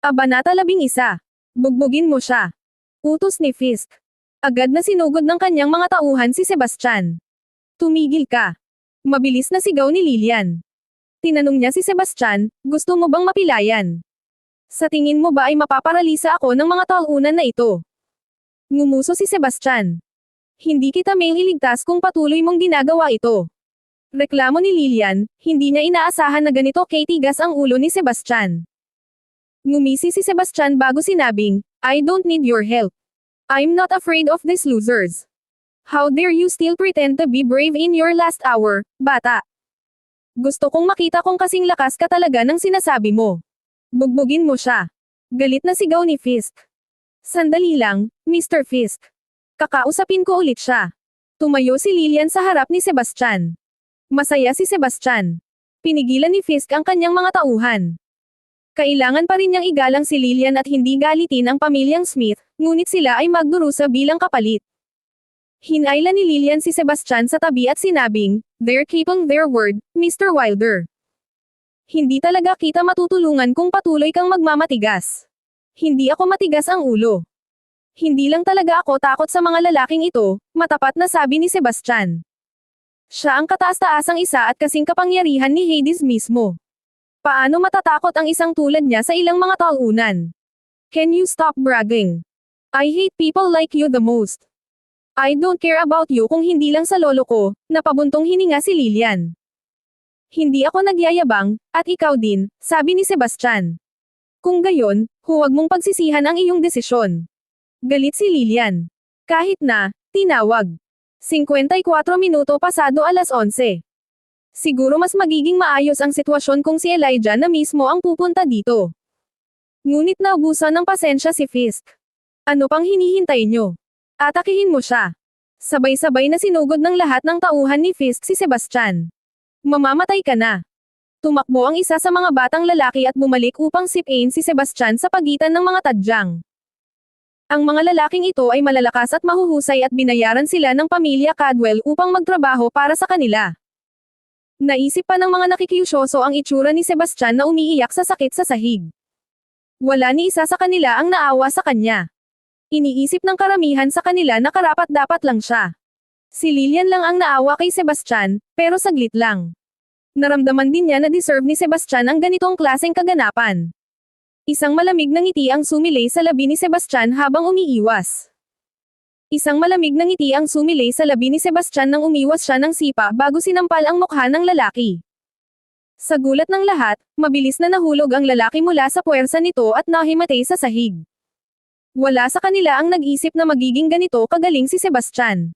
Kabanata 11. Bugbugin mo siya. Utos ni Fisk. Agad na sinugod ng kanyang mga tauhan si Sebastian. Tumigil ka. Mabilis na sigaw ni Lilian. Tinanong niya si Sebastian, gusto mo bang mapilayan? Sa tingin mo ba ay mapaparalisa ako ng mga tauhan na ito? Ngumuso si Sebastian. Hindi kita may iligtas kung patuloy mong ginagawa ito. Reklamo ni Lilian, hindi niya inaasahan na ganito katigas ang ulo ni Sebastian. Ngumisi si Sebastian bago sinabing, I don't need your help. I'm not afraid of these losers. How dare you still pretend to be brave in your last hour, bata? Gusto kong makita kung kasing lakas ka talaga ng sinasabi mo. Bugbugin mo siya. Galit na sigaw ni Fisk. Sandali lang, Mr. Fisk. Kakausapin ko ulit siya. Tumayo si Lilian sa harap ni Sebastian. Masaya si Sebastian. Pinigilan ni Fisk ang kanyang mga tauhan. Kailangan pa rin niyang igalang si Lilian at hindi galitin ang pamilyang Smith, ngunit sila ay magdurusa bilang kapalit. Hinailan ni Lilian si Sebastian sa tabi at sinabing, they're keeping their word, Mr. Wilder. Hindi talaga kita matutulungan kung patuloy kang magmamatigas. Hindi ako matigas ang ulo. Hindi lang talaga ako takot sa mga lalaking ito, matapat na sabi ni Sebastian. Siya ang kataas-taasang isa at kasing kapangyarihan ni Hades mismo. Paano matatakot ang isang tulad niya sa ilang mga taunan? Can you stop bragging? I hate people like you the most. I don't care about you kung hindi lang sa lolo ko, napabuntong hininga si Lilian. Hindi ako nagyayabang, at ikaw din, sabi ni Sebastian. Kung gayon, huwag mong pagsisihan ang iyong desisyon. Galit si Lilian. Kahit na, tinawag. 54 minuto pasado alas 11. Siguro mas magiging maayos ang sitwasyon kung si Elijah na mismo ang pupunta dito. Ngunit naubusan ng pasensya si Fisk. Ano pang hinihintay nyo? Atakihin mo siya. Sabay-sabay na sinugod ng lahat ng tauhan ni Fisk si Sebastian. Mamamatay ka na. Tumakbo ang isa sa mga batang lalaki at bumalik upang sipain si Sebastian sa pagitan ng mga tadyang. Ang mga lalaking ito ay malalakas at mahuhusay at binayaran sila ng pamilya Cadwell upang magtrabaho para sa kanila. Naisip pa ng mga nakikiusyoso ang itsura ni Sebastian na umiiyak sa sakit sa sahig. Wala ni isa sa kanila ang naawa sa kanya. Iniisip ng karamihan sa kanila na karapat-dapat lang siya. Si Lilian lang ang naawa kay Sebastian, pero saglit lang. Naramdaman din niya na deserve ni Sebastian ang ganitong klaseng kaganapan. Isang malamig na ngiti ang sumilay sa labi ni Sebastian habang umiiwas. Isang malamig na ngiti ang sumilay sa labi ni Sebastian nang umiwas siya ng sipa bago sinampal ang mukha ng lalaki. Sa gulat ng lahat, mabilis na nahulog ang lalaki mula sa puwersa nito at nahimatay sa sahig. Wala sa kanila ang nag-isip na magiging ganito kagaling si Sebastian.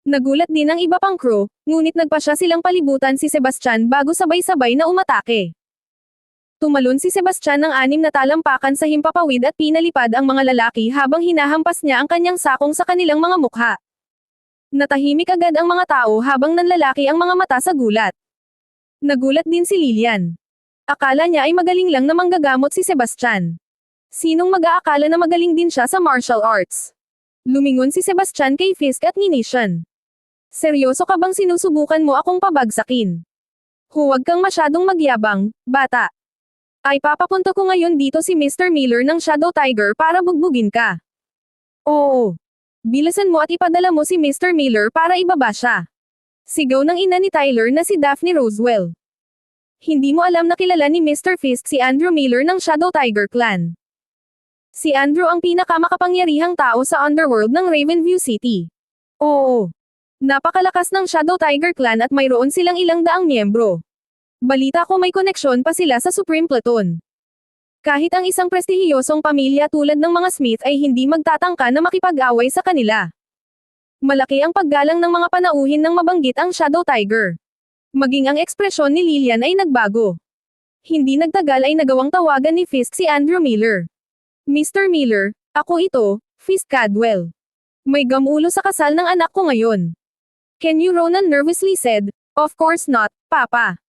Nagulat din ang iba pang crew, ngunit nagpasya silang palibutan si Sebastian bago sabay-sabay na umatake. Tumalon si Sebastian ng 6 na talampakan sa himpapawid at pinalipad ang mga lalaki habang hinahampas niya ang kanyang sakong sa kanilang mga mukha. Natahimik agad ang mga tao habang nanlalaki ang mga mata sa gulat. Nagulat din si Lilian. Akala niya ay magaling lang na manggagamot si Sebastian. Sinong mag-aakala na magaling din siya sa martial arts? Lumingon si Sebastian kay Fisk at Nishan. Seryoso ka bang sinusubukan mo akong pabagsakin? Huwag kang masyadong magyabang, bata. Ay papapunta ko ngayon dito si Mr. Miller ng Shadow Tiger para bugbugin ka. Oo. Bilisan mo at ipadala mo si Mr. Miller para ibaba siya. Sigaw ng ina ni Tyler na si Daphne Roswell. Hindi mo alam na kilala ni Mr. Fisk si Andrew Miller ng Shadow Tiger Clan. Si Andrew ang pinakamakapangyarihang tao sa underworld ng Ravenview City. Oo. Napakalakas ng Shadow Tiger Clan at mayroon silang ilang daang miyembro. Balita ko may koneksyon pa sila sa Supreme Pluton. Kahit ang isang prestihiyosong pamilya tulad ng mga Smith ay hindi magtatangka na makipag-away sa kanila. Malaki ang paggalang ng mga panauhin nang mabanggit ang Shadow Tiger. Maging ang ekspresyon ni Lilian ay nagbago. Hindi nagtagal ay nagawang tawagan ni Fisk si Andrew Miller. Mr. Miller, ako ito, Fisk Cadwell. May gamulo sa kasal ng anak ko ngayon. Can you? Ronan nervously said. Of course not, Papa.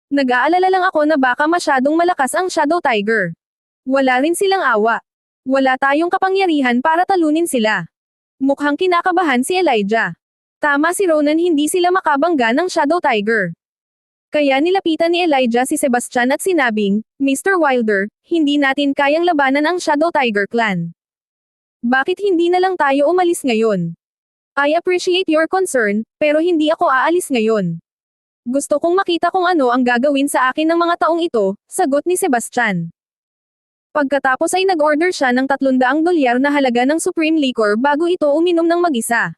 Nag-aalala lang ako na baka masyadong malakas ang Shadow Tiger. Wala rin silang awa. Wala tayong kapangyarihan para talunin sila. Mukhang kinakabahan si Elijah. Tama si Ronan, hindi sila makabangga ng Shadow Tiger. Kaya nilapitan ni Elijah si Sebastian at sinabing, Mr. Wilder, hindi natin kayang labanan ang Shadow Tiger Clan. Bakit hindi na lang tayo umalis ngayon? I appreciate your concern, pero hindi ako aalis ngayon. Gusto kong makita kung ano ang gagawin sa akin ng mga taong ito, sagot ni Sebastian. Pagkatapos ay nag-order siya ng $300 na halaga ng Supreme Liquor bago ito uminom ng mag-isa.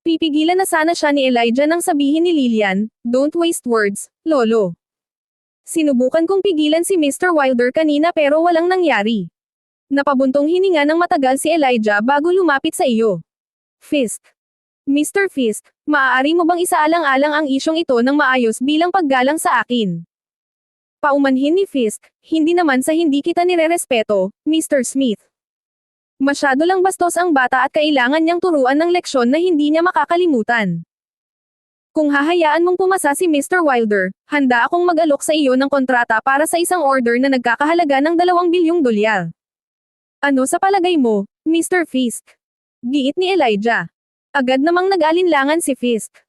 Pipigilan na sana siya ni Elijah nang sabihin ni Lillian, don't waste words, Lolo. Sinubukan kong pigilan si Mr. Wilder kanina pero walang nangyari. Napabuntong hininga ng matagal si Elijah bago lumapit sa iyo. Fisk. Mr. Fisk, maaari mo bang isaalang-alang ang isyong ito ng maayos bilang paggalang sa akin? Paumanhin ni Fisk, hindi naman sa hindi kita nirerespeto, Mr. Smith. Masyado lang bastos ang bata at kailangan niyang turuan ng leksyon na hindi niya makakalimutan. Kung hahayaan mong pumasa si Mr. Wilder, handa akong mag-alok sa iyo ng kontrata para sa isang order na nagkakahalaga ng $2 bilyong. Ano sa palagay mo, Mr. Fisk? Giit ni Elijah. Agad namang nag-alinlangan si Fisk.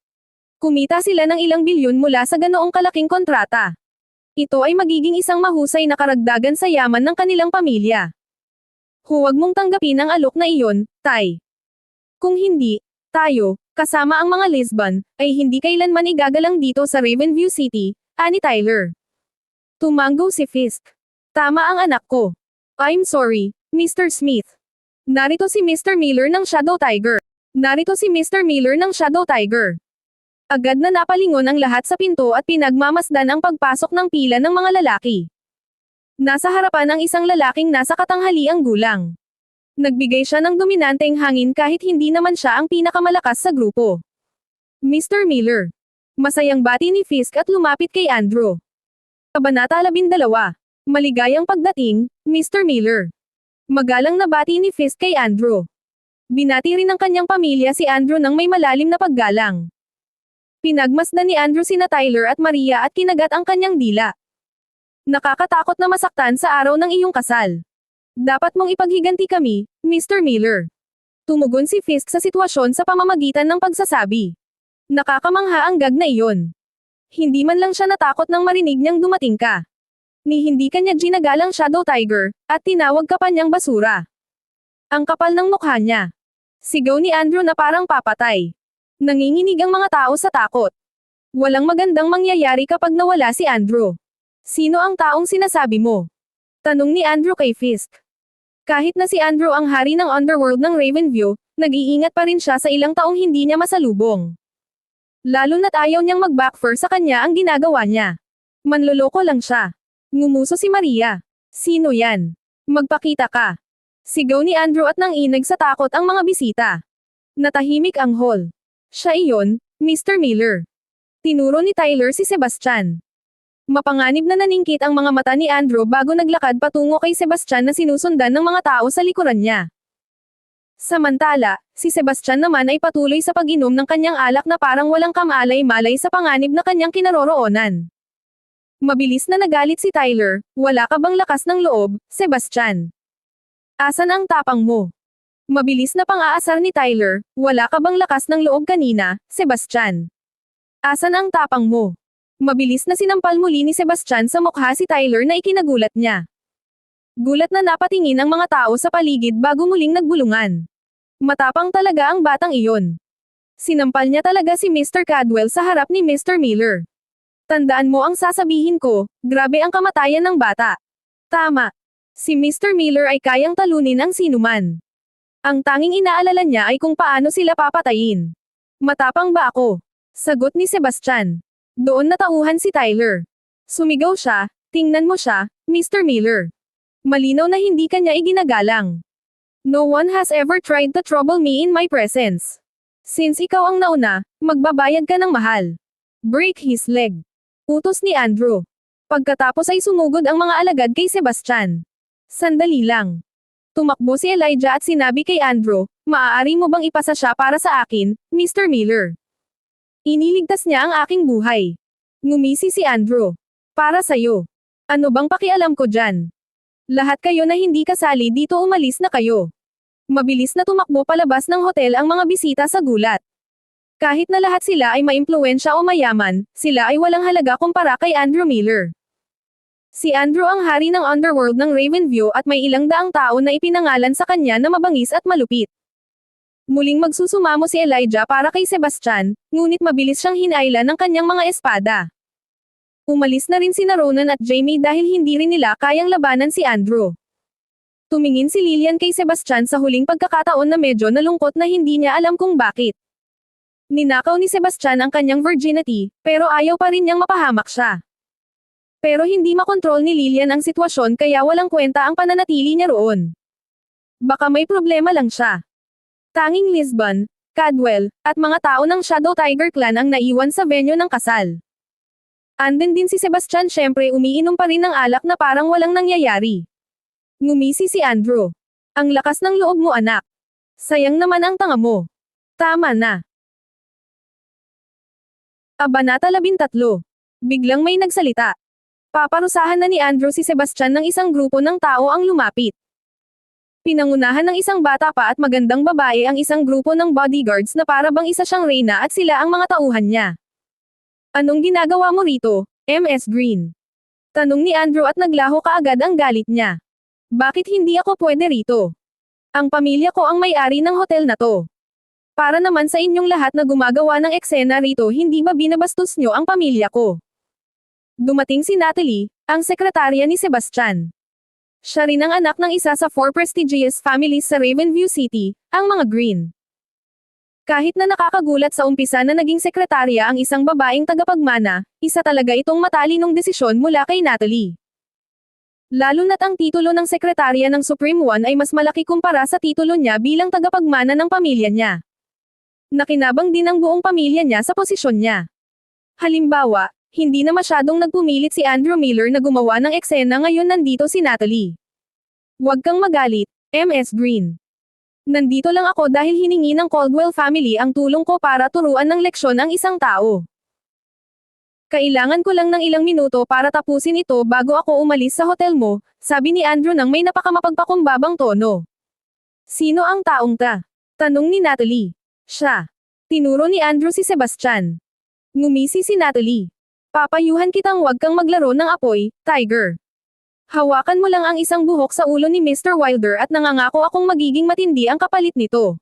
Kumita sila ng ilang bilyon mula sa ganoong kalaking kontrata. Ito ay magiging isang mahusay na karagdagan sa yaman ng kanilang pamilya. Huwag mong tanggapin ang alok na iyon, Tay. Kung hindi, tayo, kasama ang mga Lisbon, ay hindi kailanman igagalang dito sa Ravenview City, ani Tyler. Tumango si Fisk. Tama ang anak ko. I'm sorry, Mr. Smith. Narito si Mr. Miller ng Shadow Tiger. Narito si Mr. Miller ng Shadow Tiger. Agad na napalingon ang lahat sa pinto at pinagmamasdan ang pagpasok ng pila ng mga lalaki. Nasa harapan ang isang lalaking nasa katanghaliang gulang. Nagbigay siya ng dominanteng hangin kahit hindi naman siya ang pinakamalakas sa grupo. Mr. Miller. Masayang bati ni Fisk at lumapit kay Andrew. Kabanata 12. Maligayang pagdating, Mr. Miller. Magalang na bati ni Fisk kay Andrew. Binati rin ng kanyang pamilya si Andrew ng may malalim na paggalang. Pinagmasdan ni Andrew sina Tyler at Maria at kinagat ang kanyang dila. Nakakatakot na masaktan sa araw ng iyong kasal. Dapat mong ipaghiganti kami, Mr. Miller. Tumugon si Fisk sa sitwasyon sa pamamagitan ng pagsasabi. Nakakamangha ang gag na iyon. Hindi man lang siya natakot nang marinig niyang dumating ka. Ni hindi kanya ginagalang Shadow Tiger, at tinawag ka pa niyang basura. Ang kapal ng mukha niya. Sigaw ni Andrew na parang papatay. Nanginginig ang mga tao sa takot. Walang magandang mangyayari kapag nawala si Andrew. Sino ang taong sinasabi mo? Tanong ni Andrew kay Fisk. Kahit na si Andrew ang hari ng underworld ng Ravenview, nag-iingat pa rin siya sa ilang taong hindi niya masalubong. Lalo na't ayaw niyang mag-backfire sa kanya ang ginagawa niya. Manloloko lang siya. Ngumuso si Maria. Sino yan? Magpakita ka. Sigaw ni Andrew at nanginag sa takot ang mga bisita. Natahimik ang hall. Siya iyon, Mr. Miller. Tinuro ni Tyler si Sebastian. Mapanganib na naningkit ang mga mata ni Andrew bago naglakad patungo kay Sebastian na sinusundan ng mga tao sa likuran niya. Samantala, si Sebastian naman ay patuloy sa pag-inom ng kanyang alak na parang walang kamalay-malay sa panganib na kanyang kinaroroonan. Mabilis na nagalit si Tyler, wala ka bang lakas ng loob, Sebastian? Asan ang tapang mo? Mabilis na pang-aasar ni Tyler, wala ka bang lakas ng loob kanina, Sebastian? Asan ang tapang mo? Mabilis na sinampal muli ni Sebastian sa mukha si Tyler na ikinagulat niya. Gulat na napatingin ang mga tao sa paligid bago muling nagbulungan. Matapang talaga ang batang iyon. Sinampal niya talaga si Mr. Cadwell sa harap ni Mr. Miller. Tandaan mo ang sasabihin ko, grabe ang kamatayan ng bata. Tama. Si Mr. Miller ay kayang talunin ang sinuman. Ang tanging inaalala niya ay kung paano sila papatayin. Matapang ba ako? Sagot ni Sebastian. Doon natauhan si Tyler. Sumigaw siya, tingnan mo siya, Mr. Miller. Malinaw na hindi kanya iginagalang. No one has ever tried to trouble me in my presence. Since ikaw ang nauna, magbabayad ka ng mahal. Break his leg. Utos ni Andrew. Pagkatapos ay sumugod ang mga alagad kay Sebastian. Sandali lang. Tumakbo si Elijah at sinabi kay Andrew, maaari mo bang ipasa siya para sa akin, Mr. Miller? Iniligtas niya ang aking buhay. Ngumisi si Andrew. Para sa'yo. Ano bang pakialam ko dyan? Lahat kayo na hindi kasali dito umalis na kayo. Mabilis na tumakbo palabas ng hotel ang mga bisita sa gulat. Kahit na lahat sila ay maimpluwensya o mayaman, sila ay walang halaga kumpara kay Andrew Miller. Si Andrew ang hari ng underworld ng Ravenview at may ilang daang tao na ipinangalan sa kanya na mabangis at malupit. Muling magsusumamo si Elijah para kay Sebastian, ngunit mabilis siyang hinailan ng kanyang mga espada. Umalis na rin sina Ronan at Jamie dahil hindi rin nila kayang labanan si Andrew. Tumingin si Lillian kay Sebastian sa huling pagkakataon na medyo nalungkot na hindi niya alam kung bakit. Ninakaw ni Sebastian ang kanyang virginity, pero ayaw pa rin niyang mapahamak siya. Pero hindi makontrol ni Lillian ang sitwasyon kaya walang kwenta ang pananatili niya roon. Baka may problema lang siya. Tanging Lisbon, Cadwell, at mga tao ng Shadow Tiger Clan ang naiwan sa venue ng kasal. Andin din si Sebastian, syempre umiinom pa rin ng alak na parang walang nangyayari. Ngumisi si Andrew. Ang lakas ng loob mo, anak. Sayang naman ang tanga mo. Tama na. Kabanata 13. Biglang may nagsalita. Paparusahan na ni Andrew si Sebastian ng isang grupo ng tao ang lumapit. Pinangunahan ng isang bata pa at magandang babae ang isang grupo ng bodyguards na para bang isa siyang reyna at sila ang mga tauhan niya. Anong ginagawa mo rito, Ms. Green? Tanong ni Andrew at naglaho kaagad ang galit niya. Bakit hindi ako pwede rito? Ang pamilya ko ang may-ari ng hotel na to. Para naman sa inyong lahat na gumagawa ng eksena rito, hindi ba binabastos nyo ang pamilya ko? Dumating si Natalie, ang sekretarya ni Sebastian. Siya rin ang anak ng isa sa 4 prestigious families sa Ravenview City, ang mga Green. Kahit na nakakagulat sa umpisa na naging sekretarya ang isang babaeng tagapagmana, isa talaga itong matalinong desisyon mula kay Natalie. Lalo na't ang titulo ng sekretarya ng Supreme One ay mas malaki kumpara sa titulo niya bilang tagapagmana ng pamilya niya. Nakinabang din ang buong pamilya niya sa posisyon niya. Halimbawa, hindi na masyadong nagpumilit si Andrew Miller na gumawa ng eksena, ngayon nandito si Natalie. Huwag kang magalit, Ms. Green. Nandito lang ako dahil hiningi ng Caldwell family ang tulong ko para turuan ng leksyon ang isang tao. Kailangan ko lang ng ilang minuto para tapusin ito bago ako umalis sa hotel mo, sabi ni Andrew nang may napakamapagpakumbabang tono. Sino ang taong ta? Tanong ni Natalie. Siya. Tinuro ni Andrew si Sebastian. Ngumisi si Natalie. Papayuhan kitang huwag kang maglaro ng apoy, Tiger. Hawakan mo lang ang isang buhok sa ulo ni Mr. Wilder at nangangako akong magiging matindi ang kapalit nito.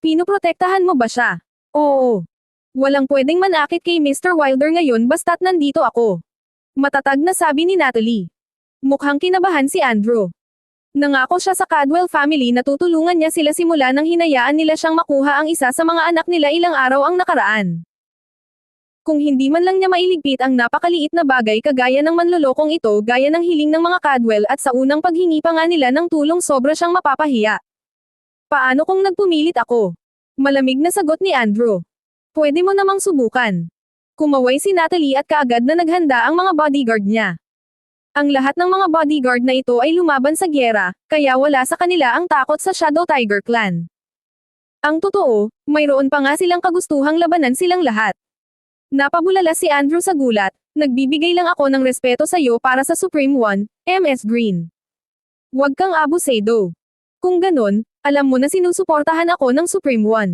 Pinoprotektahan mo ba siya? Oo. Walang pwedeng manakit kay Mr. Wilder ngayon basta't nandito ako. Matatag na sabi ni Natalie. Mukhang kinabahan si Andrew. Nangako siya sa Cadwell family na tutulungan niya sila simula nang hinayaan nila siyang makuha ang isa sa mga anak nila ilang araw ang nakaraan. Kung hindi man lang niya mailigpit ang napakaliit na bagay kagaya ng manlolokong ito gaya ng hiling ng mga Cadwell at sa unang paghingi pa nga nila ng tulong, sobra siyang mapapahiya. Paano kung nagpumilit ako? Malamig na sagot ni Andrew. Pwede mo namang subukan. Kumaway si Natalie at kaagad na naghanda ang mga bodyguard niya. Ang lahat ng mga bodyguard na ito ay lumaban sa gyera, kaya wala sa kanila ang takot sa Shadow Tiger Clan. Ang totoo, mayroon pa nga silang kagustuhang labanan silang lahat. Napabulala si Andrew sa gulat, nagbibigay lang ako ng respeto sa iyo para sa Supreme One, Ms. Green. Huwag kang abusado. Kung ganon, alam mo na sinusuportahan ako ng Supreme One.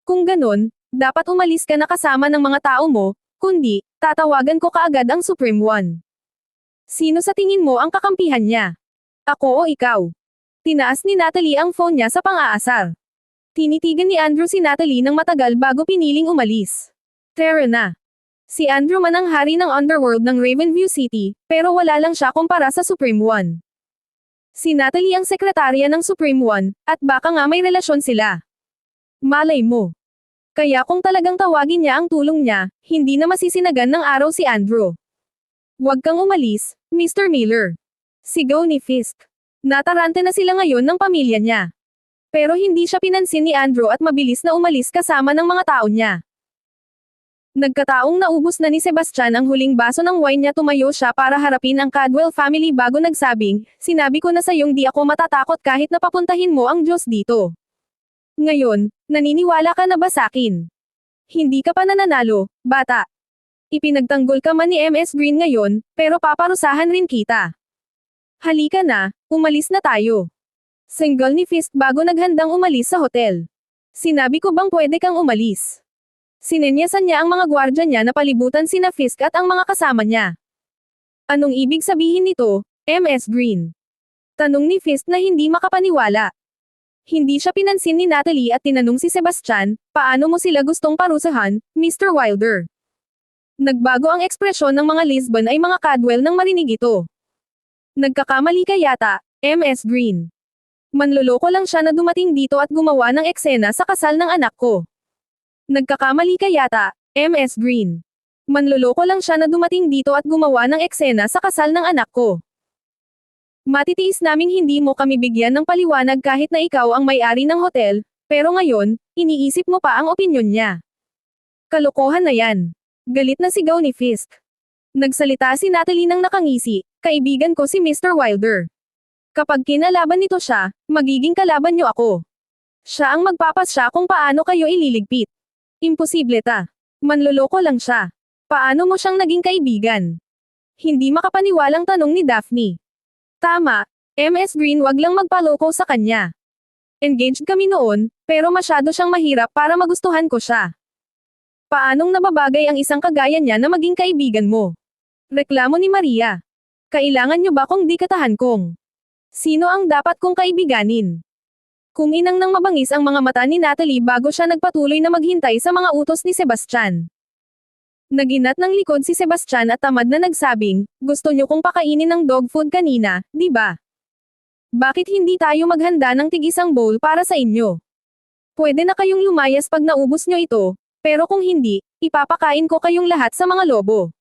Kung ganon, dapat umalis ka na kasama ng mga tao mo, kundi, tatawagan ko kaagad ang Supreme One. Sino sa tingin mo ang kakampihan niya? Ako o ikaw? Tinaas ni Natalie ang phone niya sa pang-aasar. Tinitigan ni Andrew si Natalie ng matagal bago piniling umalis. Tara na. Si Andrew man ang hari ng underworld ng Ravenview City, pero wala lang siya kumpara sa Supreme One. Si Natalie ang sekretarya ng Supreme One, at baka nga may relasyon sila. Malay mo. Kaya kung talagang tawagin niya ang tulong niya, hindi na masisinagan ng araw si Andrew. Huwag kang umalis, Mr. Miller. Sigaw ni Fisk. Natarante na sila ngayon ng pamilya niya. Pero hindi siya pinansin ni Andrew at mabilis na umalis kasama ng mga tao niya. Nagkataong naubos na ni Sebastian ang huling baso ng wine niya, tumayo siya para harapin ang Cadwell family bago nagsabing, sinabi ko na sa iyong di ako matatakot kahit na papuntahin mo ang Diyos dito. Ngayon, naniniwala ka na ba sakin? Hindi ka pa nananalo, bata. Ipinagtanggol ka man ni Ms. Green ngayon, pero paparusahan rin kita. Halika na, umalis na tayo. Single ni Fisk bago naghandang umalis sa hotel. Sinabi ko bang pwede kang umalis? Sinenyasan niya ang mga gwardya niya na palibutan sina Fisk at ang mga kasama niya. Anong ibig sabihin nito, Ms. Green? Tanong ni Fisk na hindi makapaniwala. Hindi siya pinansin ni Natalie at tinanong si Sebastian, paano mo sila gustong parusahan, Mr. Wilder? Nagbago ang ekspresyon ng mga Lisbon ay mga Cadwell nang marinig ito. Nagkakamali ka yata, Ms. Green. Manloloko lang siya na dumating dito at gumawa ng eksena sa kasal ng anak ko. Nagkakamali ka yata, Ms. Green. Manloloko lang siya na dumating dito at gumawa ng eksena sa kasal ng anak ko. Matitiis naming hindi mo kami bigyan ng paliwanag kahit na ikaw ang may-ari ng hotel, pero ngayon, iniisip mo pa ang opinyon niya. Kalokohan na yan. Galit na sigaw ni Fisk. Nagsalita si Natalie nang nakangisi, kaibigan ko si Mr. Wilder. Kapag kinalaban nito siya, magiging kalaban niyo ako. Siya ang magpapasya kung paano kayo ililigpit. Imposible ta. Manloloko lang siya. Paano mo siyang naging kaibigan? Hindi makapaniwalang tanong ni Daphne. Tama, Ms. Green, wag lang magpaloko sa kanya. Engaged kami noon, pero masyado siyang mahirap para magustuhan ko siya. Paanong nababagay ang isang kagaya niya na maging kaibigan mo? Reklamo ni Maria. Kailangan niyo ba kong di katahan kong? Sino ang dapat kong kaibiganin? Kung inang nang mabangis ang mga mata ni Natalie bago siya nagpatuloy na maghintay sa mga utos ni Sebastian. Naginat ng likod si Sebastian at tamad na nagsabing, gusto niyo kong pakainin ng dog food kanina, di ba? Bakit hindi tayo maghanda ng tig-isang bowl para sa inyo? Pwede na kayong lumayas pag naubos niyo ito, pero kung hindi, ipapakain ko kayong lahat sa mga lobo.